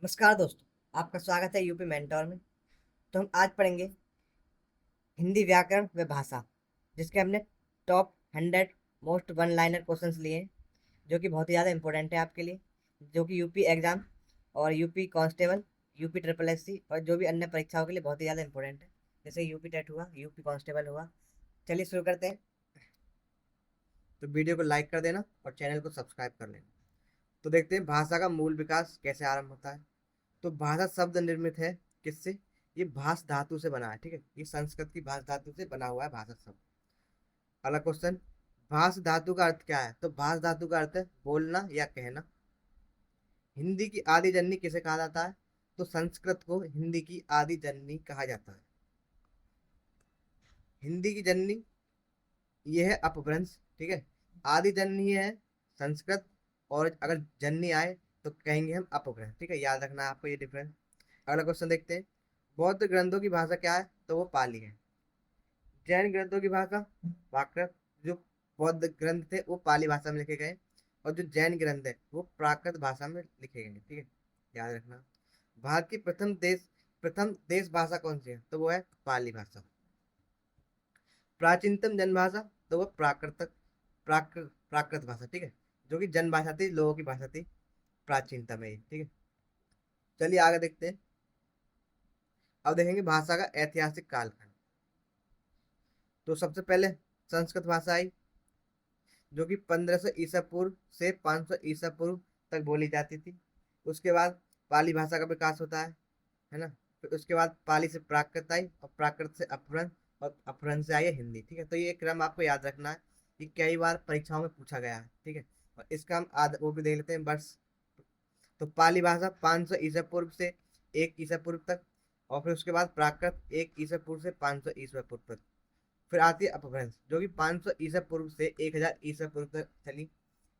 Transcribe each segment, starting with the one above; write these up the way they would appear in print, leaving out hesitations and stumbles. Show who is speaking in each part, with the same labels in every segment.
Speaker 1: नमस्कार दोस्तों। आपका स्वागत है यूपी मेंटोर में। तो हम आज पढ़ेंगे हिंदी व्याकरण व भाषा, जिसके हमने top 100 most one liner questions लिए हैं, जो कि बहुत ही ज़्यादा इंपॉर्टेंट है आपके लिए, जो कि यूपी एग्जाम और UP constable, UP triple SC और जो भी अन्य परीक्षाओं के लिए बहुत ही ज़्यादा इंपॉर्टेंट है, जैसे यूपी टेट हुआ, यूपी कांस्टेबल हुआ। चलिए शुरू करते हैं। तो वीडियो को लाइक कर देना और चैनल को सब्सक्राइब कर लेना। तो देखते हैं भाषा का मूल विकास कैसे आरंभ होता है। तो भाषा शब्द निर्मित है किससे? ये भाष धातु से बना है, ठीक है। ये संस्कृत की भाष धातु से बना हुआ है भाषा शब्द। अगला क्वेश्चन, भाष धातु का अर्थ क्या है? तो भाष धातु का अर्थ है बोलना या कहना। हिंदी की आदि जननी किसे कहा जाता है? तो संस्कृत को हिंदी की आदि जननी कहा जाता है। हिंदी की जननी ये है अपभ्रंश, ठीक है। आदि जननी है संस्कृत, और अगर जननी आए तो कहेंगे हम अपभ्रंश, ठीक है। याद रखना है आपको ये डिफरेंस। अगला क्वेश्चन देखते हैं, बौद्ध ग्रंथों की भाषा क्या है? तो वो पाली है। जैन ग्रंथों की भाषा प्राकृत। जो बौद्ध ग्रंथ थे वो पाली भाषा में लिखे गए, और जो जैन ग्रंथ है वो प्राकृत भाषा में लिखे गए, ठीक है। याद रखना। भारत की प्रथम देश भाषा कौन सी है? तो वो है पाली भाषा। प्राचीनतम जनभाषा, तो वो प्राकृत भाषा, ठीक है। जो कि जन भाषा थी, लोगों की भाषा थी, प्राचीनतम है ये, ठीक है। चलिए आगे देखते हैं। अब देखेंगे भाषा का ऐतिहासिक कालखंड। तो सबसे पहले संस्कृत भाषा आई, जो कि 1500 ईसा पूर्व से 500 ईसा पूर्व तक बोली जाती थी। उसके बाद पाली भाषा का विकास होता है ना। फिर उसके बाद पाली से प्राकृत आई, और प्राकृत से अपभ्रंश, और अपभ्रंश से आई है हिंदी, ठीक है। तो ये क्रम आपको याद रखना है, कि कई बार परीक्षाओं में पूछा गया है, ठीक है। और इसका हम वो भी देख लेते हैं वर्ष। तो पाली भाषा 500 ईसा पूर्व से 1 ईसा पूर्व तक, और फिर उसके बाद प्राकृत 1 ईसा पूर्व से 500 ईसा पूर्व तक। फिर आती है अपभ्रंश, जो कि 500 ईसा पूर्व से 1000 ईसा पूर्व तक चली।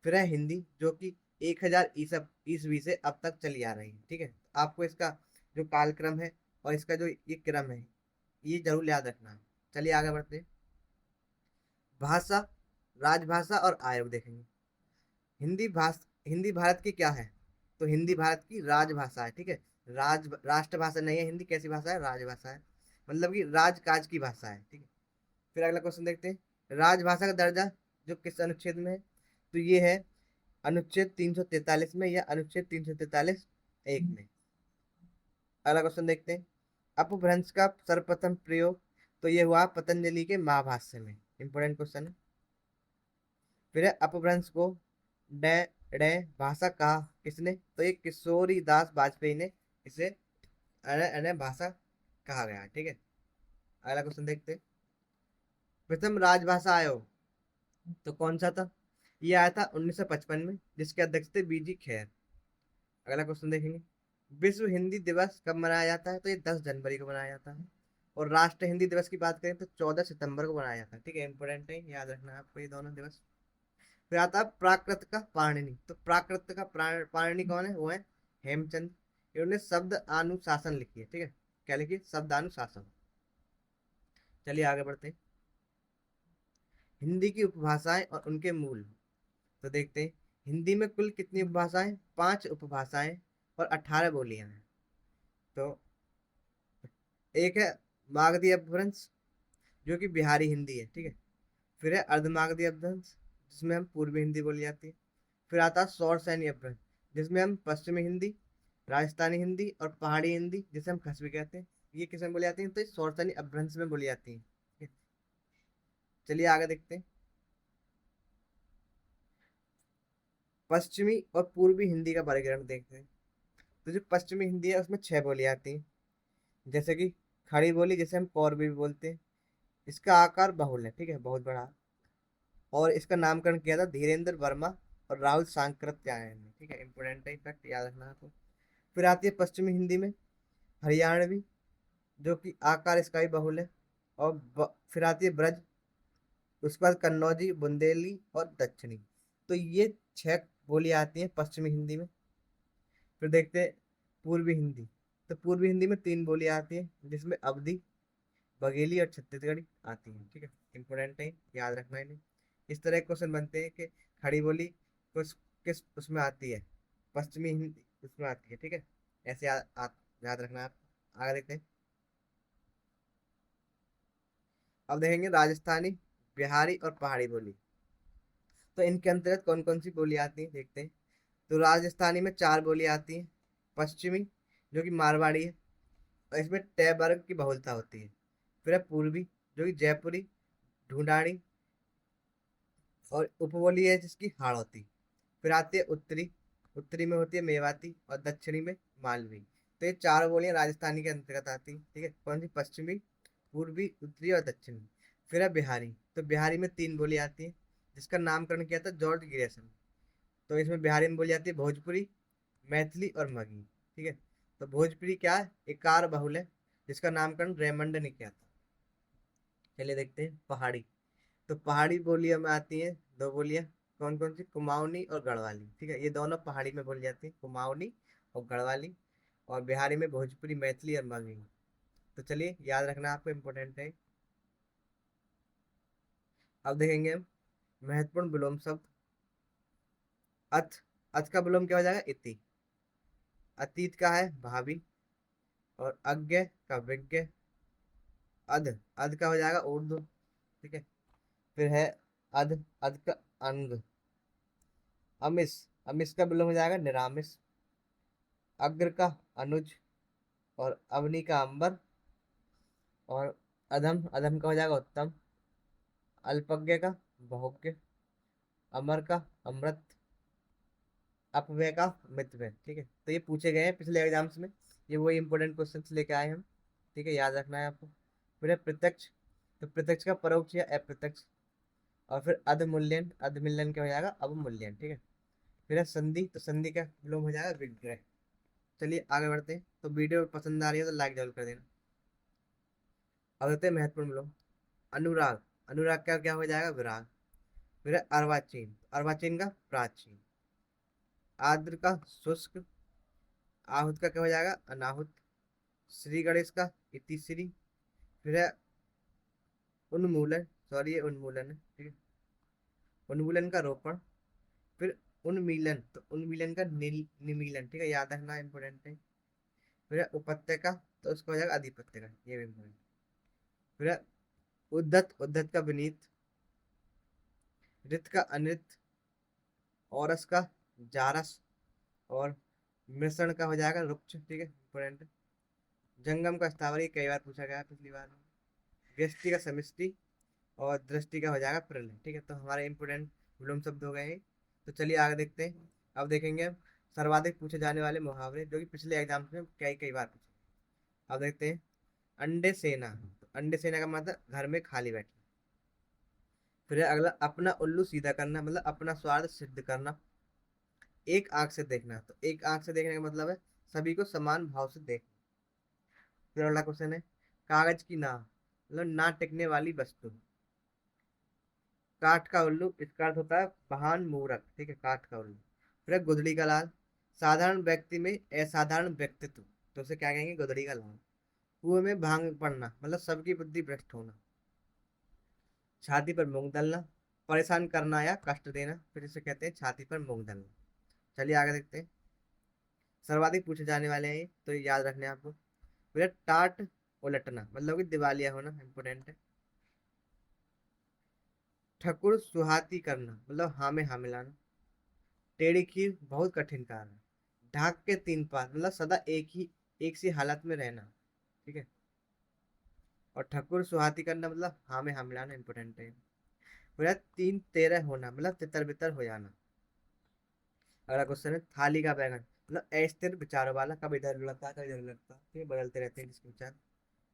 Speaker 1: फिर है हिंदी, जो कि 1000 ईसा ईसवी से अब तक चली आ रही है, ठीक है। आपको इसका जो कालक्रम है और इसका जो ये क्रम है, ये जरूर याद रखना है। चलिए आगे बढ़ते हैं। भाषा, राजभाषा और आयोग देखेंगे। हिंदी भारत की क्या है? तो हिंदी भारत की राजभाषा है, ठीक है। राष्ट्रभाषा नहीं है हिंदी, कैसी भाषा है? राजभाषा है, मतलब कि राजकाज की भाषा है, ठीक है। फिर अगला क्वेश्चन देखते हैं, राजभाषा का दर्जा जो किस अनुच्छेद में है? तो ये है अनुच्छेद 343 में, या अनुच्छेद 343 एक में। अगला क्वेश्चन देखते हैं, अपभ्रंश का सर्वप्रथम प्रयोग, तो ये हुआ पतंजलि के महाभाष्य में। इंपोर्टेंट क्वेश्चन है। फिर है अपभ्रंश को डे डे भाषा कहा किसने? तो ये किशोरी दास वाजपेयी ने इसे अने भाषा कहा गया है, ठीक है। अगला क्वेश्चन देखते हैं, प्रथम राजभाषा आयोग तो कौन सा था? ये आया था 1955 में, जिसके अध्यक्ष थे बीजी खैर। अगला क्वेश्चन देखेंगे, विश्व हिंदी दिवस कब मनाया जाता है? तो ये 10 जनवरी को मनाया जाता है। और राष्ट्र हिंदी दिवस की बात करें तो 14 सितंबर को मनाया जाता है, ठीक है। इंपोर्टेंट है, याद रखना है आपको ये दोनों दिवस। फिर आता है प्राकृत का पाणिनि। तो प्राकृत का पाणिनि कौन है? वो है हेमचंद। इन्होंने शब्द अनुशासन लिखी है, ठीक है। क्या लिखी है? शब्द अनुशासन। चलिए आगे बढ़ते हैं, हिंदी की उपभाषाएं और उनके मूल। तो देखते हैं, हिंदी में कुल कितनी उपभाषाएं? 5 उपभाषाएं और 18 बोलियां हैं। तो एक है मागधी अपभ्रंश, जो कि बिहारी हिंदी है, ठीक है। फिर है अर्धमागधी अपभ्रंश, जिसमें हम पूर्वी हिंदी बोली जाती है। फिर आता है सौर सैन्य अपभ्रंश, जिसमें हम पश्चिमी हिंदी, राजस्थानी हिंदी और पहाड़ी हिंदी, जिसे हम खसबी कहते हैं, ये किस में बोली जाती है? तो ये सौर सैन्य अपभ्रंश में बोली जाती है, ठीक है? चलिए आगे देखते हैं, पश्चिमी और पूर्वी हिंदी का वर्गीकरण देखते हैं। तो जो पश्चिमी हिंदी है उसमें 6 बोलियां आती हैं, जैसे कि खड़ी बोली, जिसे हम कौरवी भी बोलते हैं। इसका आकार बहुल है, ठीक है, बहुत बड़ा। और इसका नामकरण किया था धीरेन्द्र वर्मा और राहुल सांकृत्यायन ने, ठीक है। इंपोर्टेंट है, फैक्ट याद रखना आपको। फिर आती है पश्चिमी हिंदी में हरियाणवी, जो कि आकार इसका भी बहुल है। और फिर आती है ब्रज, उसके बाद कन्नौजी, बुंदेली और दक्षिणी। तो ये 6 बोलियां आती हैं पश्चिमी हिंदी में। फिर देखते हैं पूर्वी हिंदी। तो पूर्वी हिंदी में 3 बोलियां आती हैं, जिसमें अवधी, बघेली और छत्तीसगढ़ी आती हैं, ठीक है। इंपोर्टेंट है, याद रखना है इन्हें। इस तरह के क्वेश्चन बनते हैं कि खड़ी बोली किस किस उसमें आती है, पश्चिमी हिंदी उसमें आती है, ठीक है। ऐसे याद रखना आप। आगे देखते हैं। अब देखेंगे राजस्थानी, बिहारी और पहाड़ी बोली। तो इनके अंतर्गत कौन कौन सी बोली आती है देखते हैं। तो राजस्थानी में 4 बोली आती हैं। पश्चिमी, जो कि मारवाड़ी है, और इसमें टय वर्ग की बहुलता होती है। फिर है पूर्वी, जो कि जयपुरी, ढूंढाड़ी, और उपबोली है जिसकी हाड़ौती। फिर आती है उत्तरी, उत्तरी में होती है मेवाती, और दक्षिणी में मालवी। तो ये 4 बोलियां राजस्थानी के अंतर्गत आती हैं, ठीक है। कौन सी? पश्चिमी, पूर्वी, उत्तरी और दक्षिणी। फिर है बिहारी। तो बिहारी में 3 बोली आती है, जिसका नामकरण किया था जॉर्ज ग्रेसम। तो इसमें बिहारी में बोली जाती है भोजपुरी, मैथिली और मगही, ठीक है। तो भोजपुरी क्या है? एक कार बहुल है, जिसका नामकरण रेमंड ने किया था। चलिए देखते हैं पहाड़ी। तो पहाड़ी बोलियों में आती हैं 2 बोलियां। कौन कौन सी? कुमाऊनी और गढ़वाली, ठीक है। ये दोनों पहाड़ी में बोली जाती है, कुमाऊनी और गढ़वाली। और बिहारी में भोजपुरी, मैथिली और मगही। तो चलिए याद रखना आपको, इम्पोर्टेंट है। अब देखेंगे हम महत्वपूर्ण विलोम शब्द। अथ, अथ का विलोम क्या हो जाएगा? इति। अतीत का है भावी, और अज्ञ का विज्ञ। अध, अध का हो जाएगा उर्दू, ठीक है। फिर है अध, अध का अंग। अमिस, अमिस का विलोम हो जाएगा निरामिस। अग्र का अनुज, और अवनी का अंबर। और अधम, अधम का हो जाएगा उत्तम। अल्पज्ञ का बहुज्ञ। अमर का अमृत। अपव्यय का मितव्यय, ठीक है। तो ये पूछे गए हैं पिछले एग्जाम्स में, ये वही इंपॉर्टेंट क्वेश्चन लेके आए हम, ठीक है। याद रखना है आपको। फिर है प्रत्यक्ष। तो प्रत्यक्ष का परोक्ष या अप्रत्यक्ष। और फिर अधमूल्यन, अधमूल्यन क्या हो जाएगा? अवमूल्यन, ठीक है। फिर है संधि। तो संधि का विलोम हो जाएगा विग्रह। चलिए आगे बढ़ते हैं। तो वीडियो पसंद आ रही है तो लाइक जरूर कर देना। अब देखते हैं महत्वपूर्ण विलोम। अनुराग, अनुराग का क्या हो जाएगा? विराग। फिर है अर्वाचीन, अर्वाचीन का प्राचीन। आर्द्र का शुष्क। आहूत का क्या हो जाएगा? अनाहुत। श्री गणेश का इतिश्री। फिर है उन्मूलन, सॉरी ये उन्मूलन है, ठीक है। उन्मूलन का रोपण। फिर उन्मीलन, तो उन्मीलन का निमीलन, ठीक है। याद रखना इंपॉर्टेंट है। फिर है उपत्यका, तो उसका हो जाएगा अधिपत्य का, ये भी important। फिर है उद्धत, उद्धत का विनीत। ऋत का अनृत। औरस का जारस। और मिश्रण का हो जाएगा रुक्ष, ठीक है, इंपॉर्टेंट। जंगम का स्थावरी, कई बार पूछा गया है पिछली बार। व्यष्टि का समिष्टि। और दृष्टि का हो जाएगा प्रलय, ठीक है। तो हमारे इंपोर्टेंट विलोम शब्द हो गए हैं। तो चलिए आगे देखते हैं। अब देखेंगे हम सर्वाधिक पूछे जाने वाले मुहावरे, जो कि पिछले एग्जाम्स में कई कई बार पूछे। अब देखते हैं। अंडे सेना, तो अंडे सेना का मतलब घर में खाली बैठना। फिर है अगला, अपना उल्लू सीधा करना, मतलब अपना स्वार्थ सिद्ध करना। एक आंख से देखना, तो एक आंख से देखने का मतलब है सभी को समान भाव से देख। फिर अगला क्वेश्चन है, कागज की नाव, मतलब ना टिकने वाली वस्तु। काठ का उल्लू, इसका अर्थ होता है महान मूर्ख, ठीक है, काठ का उल्लू। फिर है गुदड़ी का लाल, साधारण व्यक्ति में असाधारण व्यक्तित्व, तो उसे क्या कहेंगे? गुदड़ी का लाल। कुएं में भांग पड़ना, मतलब सबकी बुद्धि भ्रष्ट होना। छाती पर मूंग दलना, परेशान करना या कष्ट देना, फिर इसे कहते हैं छाती पर मूंग दलना। चलिए आगे देखते हैं। सर्वाधिक पूछे जाने वाले हैं ये, तो ये याद रखने हैं आपको। फिर है टाट उलटना, मतलब कि दिवालिया होना, इंपोर्टेंट है। ठकुर सुहाती करना, मतलब हाँ में हाँ मिलाना। टेढ़ी खीर बहुत कठिन कार्य है। ढाक के 3 पात, मतलब सदा एक सी हालत में रहना, ठीक है। और ठकुर सुहाती करना मतलब हाँ में हाँ मिलाना, इंपोर्टेंट है। फिर है 3 तेरह होना, मतलब तितर बितर हो जाना। अगला क्वेश्चन है थाली का बैगन, मतलब अस्थिर विचारों वाला, कभी इधर लड़ता है कभी इधर लड़ता है, ठीक है, बदलते रहते हैं जिसके विचार।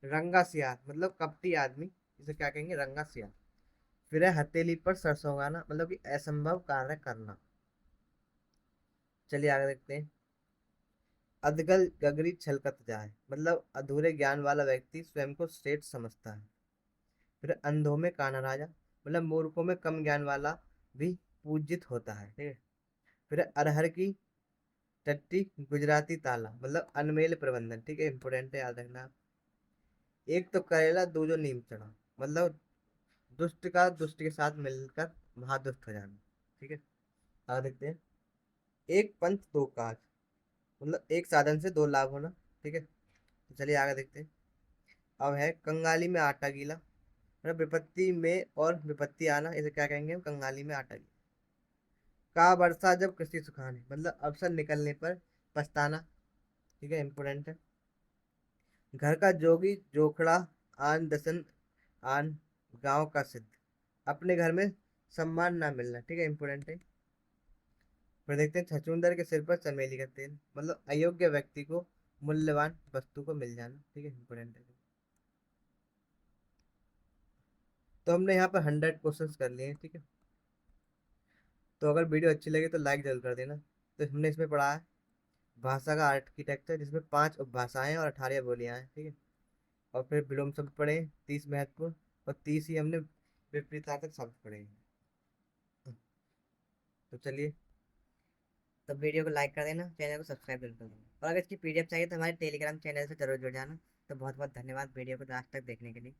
Speaker 1: रंगा सियार, मतलब कपटी आदमी, इसे क्या कहेंगे? रंगा सियार। फिर है हथेली पर सरसों उगाना, मतलब कि असंभव कार्य करना। चलिए आगे देखते हैं। अधगल गगरी छलकत जाए, मतलब अधूरे ज्ञान वाला व्यक्ति स्वयं को श्रेष्ठ समझता है। फिर अंधों में काना राजा, मतलब मूर्खों में कम ज्ञान वाला भी पूजित होता है, ठीक है। फिर अरहर की टट्टी गुजराती ताला, मतलब अनमेल प्रबंधन, ठीक है, इंपोर्टेंट है, याद रखना। एक तो करेला दूजो नीम चढ़ा, मतलब दुष्ट का दुष्ट के साथ मिलकर महादुष्ट हो जाना, ठीक है। आगे देखते हैं। एक पंथ दो काज, मतलब एक साधन से दो लाभ होना। ठीक है, तो चलिए आगे देखते हैं। अब है कंगाली में आटा गीला, मतलब विपत्ति में और विपत्ति आना, इसे क्या कहेंगे हम, कंगाली में आटा गीला। का वर्षा जब कृषि सुखाने, मतलब अवसर निकलने पर पछताना। ठीक है, इंपोर्टेंट है। घर का जोगी जोखड़ा, आन दसन आन, गांव का सिद्ध, अपने घर में सम्मान ना मिलना। ठीक है, इंपोर्टेंट है। फिर देखते हैं, छछूंदर के सिर पर चमेली का तेल, मतलब अयोग्य व्यक्ति को मूल्यवान वस्तु को मिल जाना। ठीक है, इंपोर्टेंट है। तो हमने यहाँ पर 100 क्वेश्चंस कर लिए हैं। ठीक है, तो अगर वीडियो अच्छी लगे तो लाइक जरूर कर देना। तो हमने इसमें पढ़ा है भाषा का आर्किटेक्चर, जिसमें 5 उपभाषाएं और 18 बोलियां हैं। ठीक है, और फिर विलोम शब्द पढ़े 30 महत्वपूर्ण, और 30 ही हमने विपरीतार्थक शब्द पढ़े हैं। तो चलिए, तो वीडियो को लाइक कर देना, चैनल को सब्सक्राइब जरूर कर देना, और अगर इसकी पीडीएफ चाहिए तो हमारे टेलीग्राम चैनल से जरूर जुड़ जाना। तो बहुत बहुत धन्यवाद वीडियो को लास्ट तक देखने के लिए।